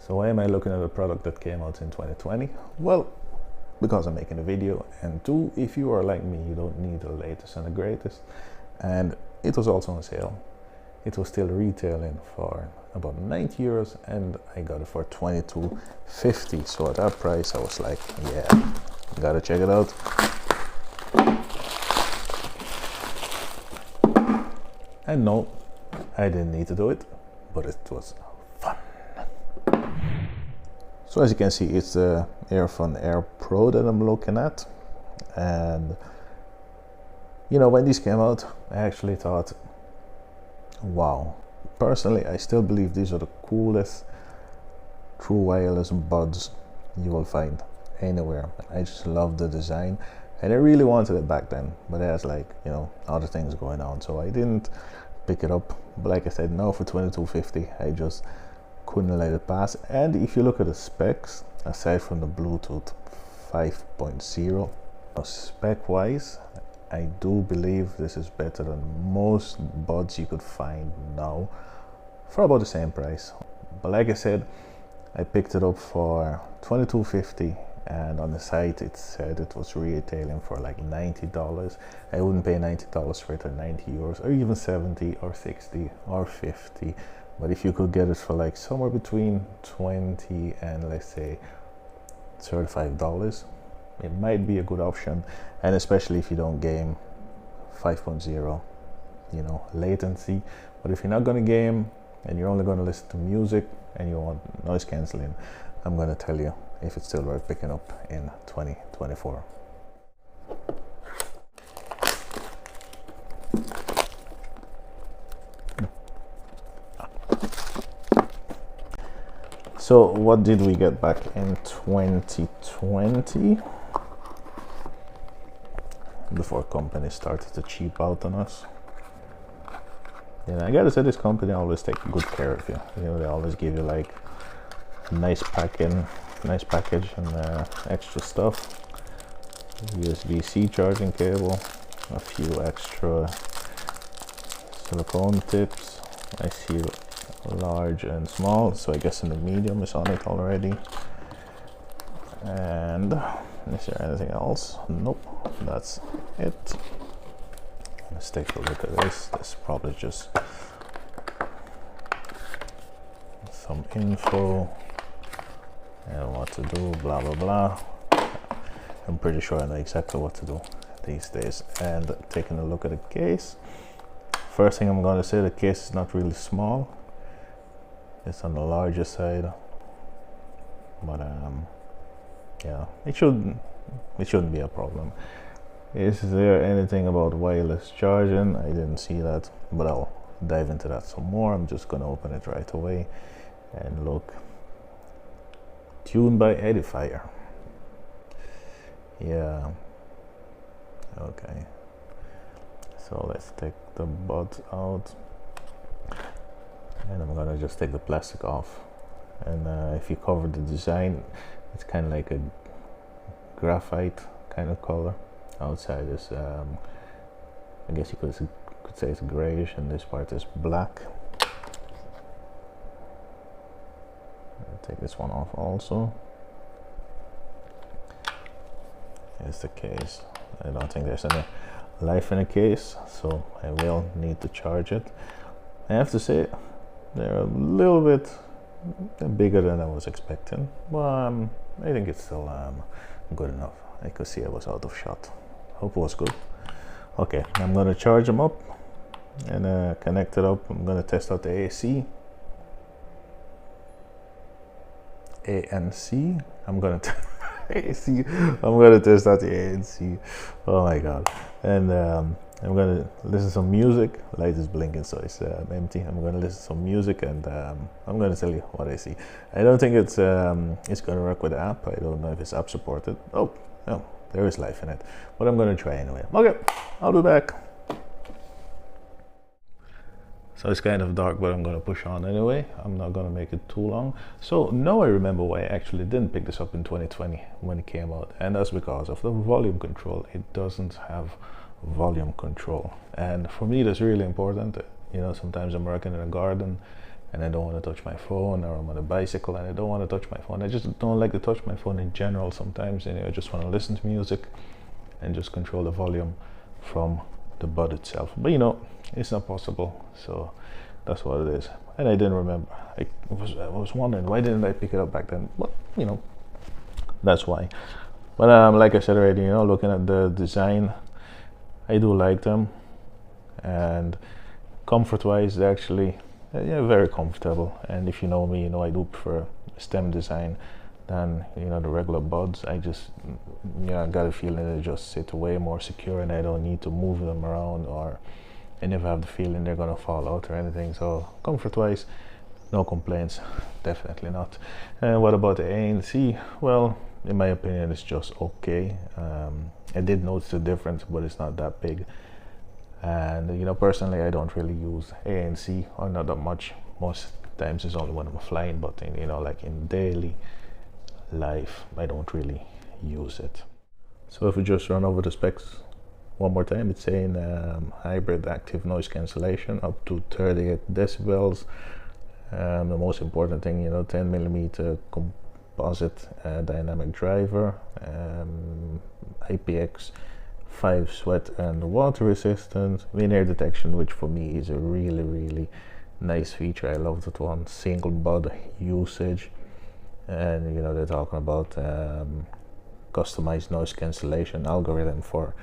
So why am I looking at a product that came out in 2020? Well, because I'm making a video, and two, if you are like me, you don't need the latest and the greatest. And it was also on sale. It was still retailing for about 90 euros, and I got it for 22.50. So at that price, I was like, yeah, gotta check it out. And no, I didn't need to do it, but it was fun. So as you can see, it's the Earfun Air Pro that I'm looking at. And you know, when these came out, I actually thought, wow. Personally, I still believe these are the coolest true wireless buds you will find anywhere. I just love the design, and I really wanted it back then, but there's like, you know, other things going on, so I didn't pick it up. But like I said, now for 22.50, I just couldn't let it pass. And if you look at the specs, aside from the Bluetooth 5.0, spec wise, I do believe this is better than most buds you could find now for about the same price. But like I said, I picked it up for 22.50, and on the site it said it was retailing for like $90. I wouldn't pay $90 for it, or 90 euros, or even 70 or 60 or 50. But if you could get it for like somewhere between 20 and let's say $35, it might be a good option. And especially if you don't game 5.0, you know, latency. But if you're not going to game and you're only going to listen to music and you want noise cancelling, I'm going to tell you if it's still worth picking up in 2024. So what did we get back in 2020? Before companies started to cheap out on us. Yeah, I gotta say, this company always take good care of you. You know, they always give you like nice package and extra stuff. USB-C charging cable, a few extra silicone tips. I see large and small, so I guess in the medium is on it already. And is there anything else? Nope, that's it. Let's take a look at this. This is probably just some info and what to do, blah blah blah. I'm pretty sure I know exactly what to do these days. And taking a look at the case, first thing I'm going to say, the case is not really small. It's on the larger side, but yeah, it shouldn't be a problem. Is there anything about wireless charging? I didn't see that, but I'll dive into that some more. I'm just gonna open it right away and look. Tuned by Edifier. Yeah. Okay. So let's take the buds out, and I'm gonna just take the plastic off. And if you cover the design, it's kind of like a graphite kind of color. Outside is, I guess you could say it's grayish, and this part is black. I'll take this one off also. Here's the case. I don't think there's any life in the case, so I will need to charge it. I have to say, they're a little bit bigger than I was expecting, but I think it's still good enough. I could see I was out of shot. Hope it was good. Okay, I'm gonna charge them up and connect it up. I'm gonna test out the AC. ANC. I'm gonna AC. I'm gonna test out the ANC. Oh my god! And I'm gonna listen to some music. Light is blinking, so it's empty. I'm gonna listen to some music, and I'm gonna tell you what I see. I don't think it's gonna work with the app. I don't know if it's app supported. Oh no, there is life in it, but I'm gonna try anyway. Okay, I'll be back. So it's kind of dark, but I'm gonna push on anyway. I'm not gonna make it too long. So now I remember why I actually didn't pick this up in 2020 when it came out, and that's because of the volume control. It doesn't have volume control, and for me that's really important. You know, sometimes I'm working in a garden and I don't want to touch my phone, or I'm on a bicycle and I don't want to touch my phone. I just don't like to touch my phone in general sometimes, and I just want to listen to music and just control the volume from the bud itself. But it's not possible, so that's what it is. And I didn't remember. I was wondering, why didn't I pick it up back then? But that's why. But like I said already, looking at the design, I do like them, and comfort-wise, they're actually very comfortable. And if you know me, I do prefer stem design than the regular buds. I just I got a feeling they just sit way more secure, and I don't need to move them around, or I never have the feeling they're gonna fall out or anything. So comfort-wise, no complaints, definitely not. And what about the ANC? Well, in my opinion, it's just okay. I did notice the difference, but it's not that big. And personally, I don't really use ANC, or not that much. Most times it's only when I'm flying, but like in daily life, I don't really use it. So if we just run over the specs one more time, it's saying hybrid active noise cancellation up to 38 decibels. The most important thing, 10mm composite dynamic driver, IPX5 sweat and water resistant, wind air detection, which for me is a really nice feature. I love that one. Single bud usage, and they're talking about customized noise cancellation algorithm for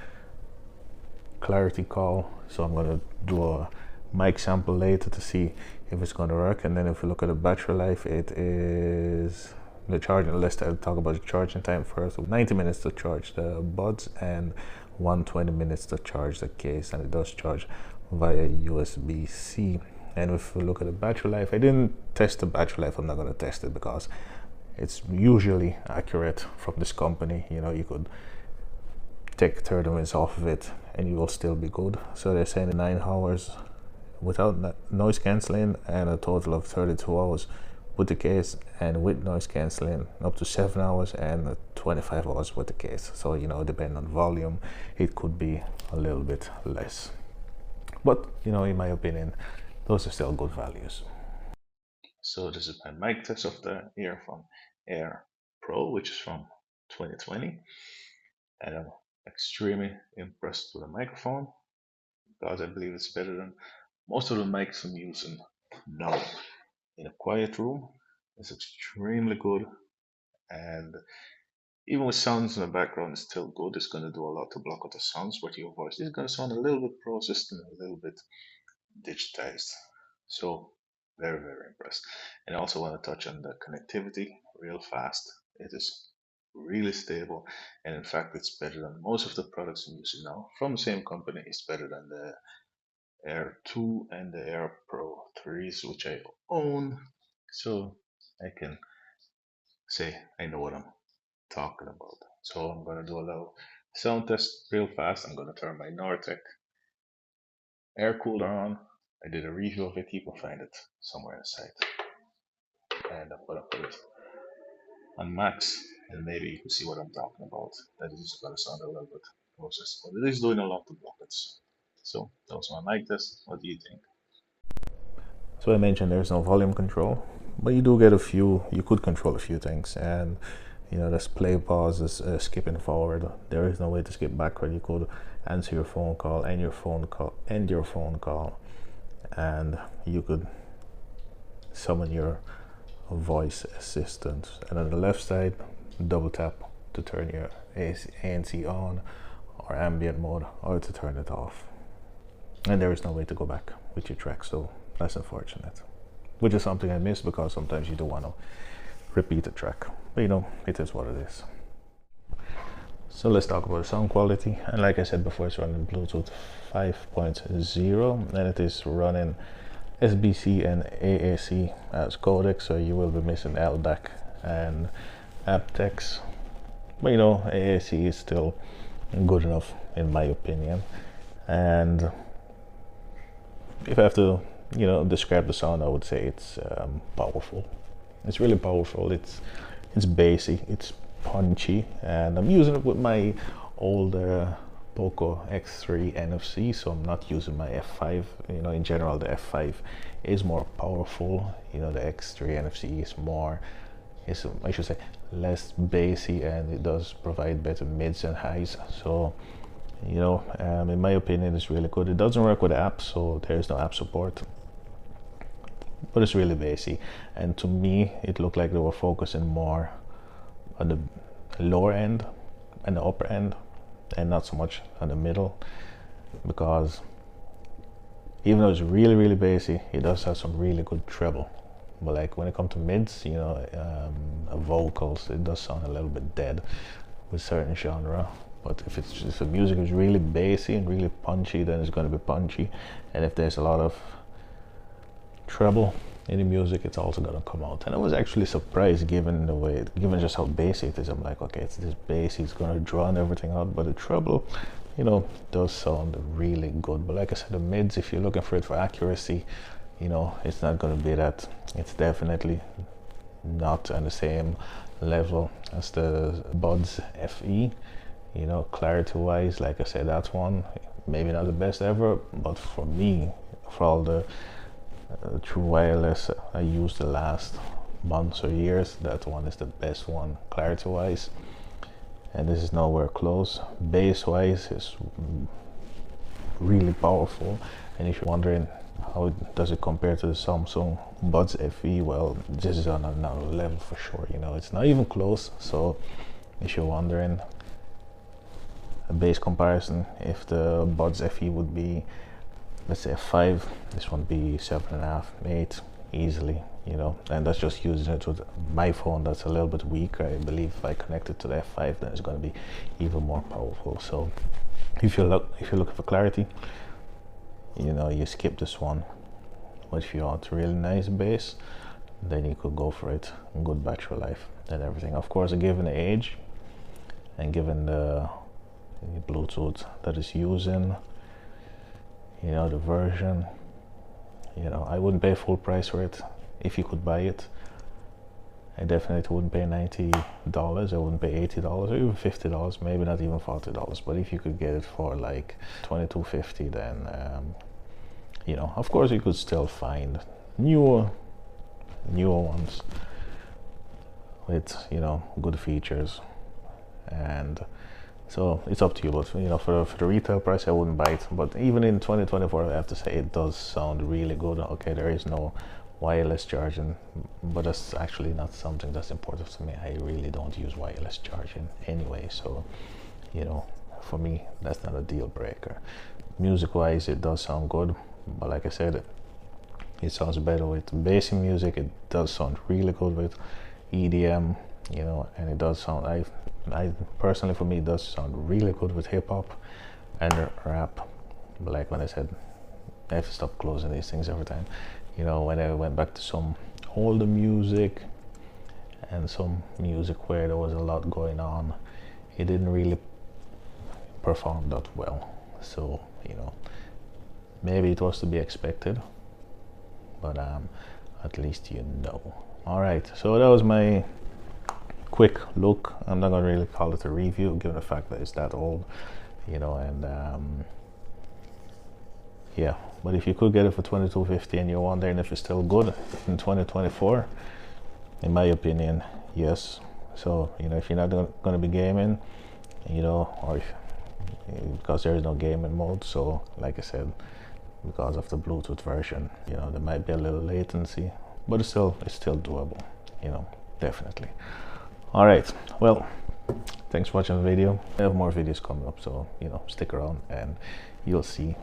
clarity call. So I'm going to do a mic sample later to see if it's going to work. And then if we look at the battery life, it is the charging list. I'll talk about the charging time first. 90 minutes to charge the buds and 120 minutes to charge the case, and it does charge via USB-C. And if we look at the battery life, I didn't test the battery life. I'm not going to test it because it's usually accurate from this company. You could take 30 minutes off of it and you will still be good. So they're saying 9 hours without noise cancelling, and a total of 32 hours with the case, and with noise cancelling up to 7 hours, and 25 hours with the case. So depending on volume, it could be a little bit less, but in my opinion, those are still good values. So this is my mic test of the Earfun Air Pro, which is from 2020, and I'm extremely impressed with the microphone because I believe it's better than most of the mics I'm using now. In a quiet room, it's extremely good, and even with sounds in the background, it's still good. It's going to do a lot to block out the sounds, but your voice is going to sound a little bit processed and a little bit digitized. So very impressed. And I also want to touch on the connectivity real fast. It is really stable, and in fact it's better than most of the products I'm using now from the same company. It's better than the Air 2 and the Air Pro 3s, which I own, so I can say I know what I'm talking about. So I'm gonna do a little sound test real fast. I'm gonna turn my Nortec air cooler on. I did a review of it. You can find it somewhere in the site, and I'm gonna put it on max, and maybe you can see what I'm talking about. That is gonna sound a little bit processed, but it is doing a lot to block it. So that was my mic test. What do you think? So I mentioned there's no volume control, but you do get you could control a few things, and there's play, pause, there's skipping forward. There is no way to skip backward. You could answer your phone call, end your phone call, and you could summon your voice assistant. And on the left side, double tap to turn your ANC on, or ambient mode, or to turn it off. And there is no way to go back with your track, so that's unfortunate, which is something I miss because sometimes you don't want to repeat the track, but it is what it is. So let's talk about the sound quality. And like I said before, it's running Bluetooth 5.0, and it is running SBC and AAC as codec, so you will be missing LDAC and aptX, but AAC is still good enough in my opinion. And if I have to describe the sound, I would say it's powerful. It's really powerful. It's bassy, it's punchy, and I'm using it with my older Poco X3 NFC, so I'm not using my F5. You know, in general the F5 is more powerful. You know, the X3 NFC is more, I should say, less bassy, and it does provide better mids and highs. So, you know, in my opinion, it's really good. It doesn't work with apps, so there's no app support, but it's really bassy. And to me, it looked like they were focusing more on the lower end and the upper end, and not so much on the middle, because even though it's really bassy, it does have some really good treble. But like when it comes to mids, you know, vocals, it does sound a little bit dead with certain genre. But if the music is really bassy and really punchy, then it's going to be punchy. And if there's a lot of treble in the music, it's also going to come out. And I was actually surprised, given just how bassy it is. I'm like, okay, it's this bassy, it's going to drown everything out. But the treble, you know, does sound really good. But like I said, the mids, if you're looking for it for accuracy, you know, it's not going to be that. It's definitely not on the same level as the Buds FE. You know, clarity wise, like I said, that one maybe not the best ever, but for me, for all the true wireless I used the last months or years, that one is the best one clarity wise, and this is nowhere close. Bass wise is really powerful, and if you're wondering how does it compare to the Samsung Buds FE, well, this is on another level for sure. You know, it's not even close. So if you're wondering a bass comparison, if the Buds FE would be, let's say, a 5, this one be 7.5, 8 easily, you know. And that's just using it with my phone that's a little bit weaker. I believe if I connect it to the F5, then it's going to be even more powerful. So if you're looking for clarity, you know, you skip this one. But if you want really nice bass, then you could go for it. Good battery life and everything. Of course, given the age and given the Bluetooth that it's using, you know, the version, you know, I wouldn't pay full price for it. If you could buy it, I definitely wouldn't pay $90. I wouldn't pay $80 or even $50, maybe not even $40. But if you could get it for like $22.50, then you know, of course you could still find newer ones with, you know, good features. And so it's up to you, but you know, for the retail price I wouldn't buy it. But even in 2024, I have to say it does sound really good. Okay, there is no wireless charging, but that's actually not something that's important to me. I really don't use wireless charging anyway, so you know, for me that's not a deal breaker. Music wise, it does sound good, but like I said, it sounds better with bassy music. It does sound really good with EDM, you know, and it does sound, I personally, for me, it does sound really good with hip-hop and rap. But like when I said, I have to stop closing these things every time. You know, when I went back to some older music and some music where there was a lot going on, it didn't really perform that well. So, you know, maybe it was to be expected, but at least you know. All right, so that was my quick look. I'm not gonna really call it a review, given the fact that it's that old, you know. And yeah, but if you could get it for $22.50 and you're wondering if it's still good in 2024, in my opinion, yes. So, you know, if you're not gonna be gaming, you know, or because there is no gaming mode, so like I said, because of the Bluetooth version, you know, there might be a little latency, but it's still doable, you know, definitely. All right, well, thanks for watching the video. I have more videos coming up, so you know, stick around and you'll see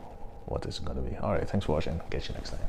what it's gonna be. All right, thanks for watching. Catch you next time.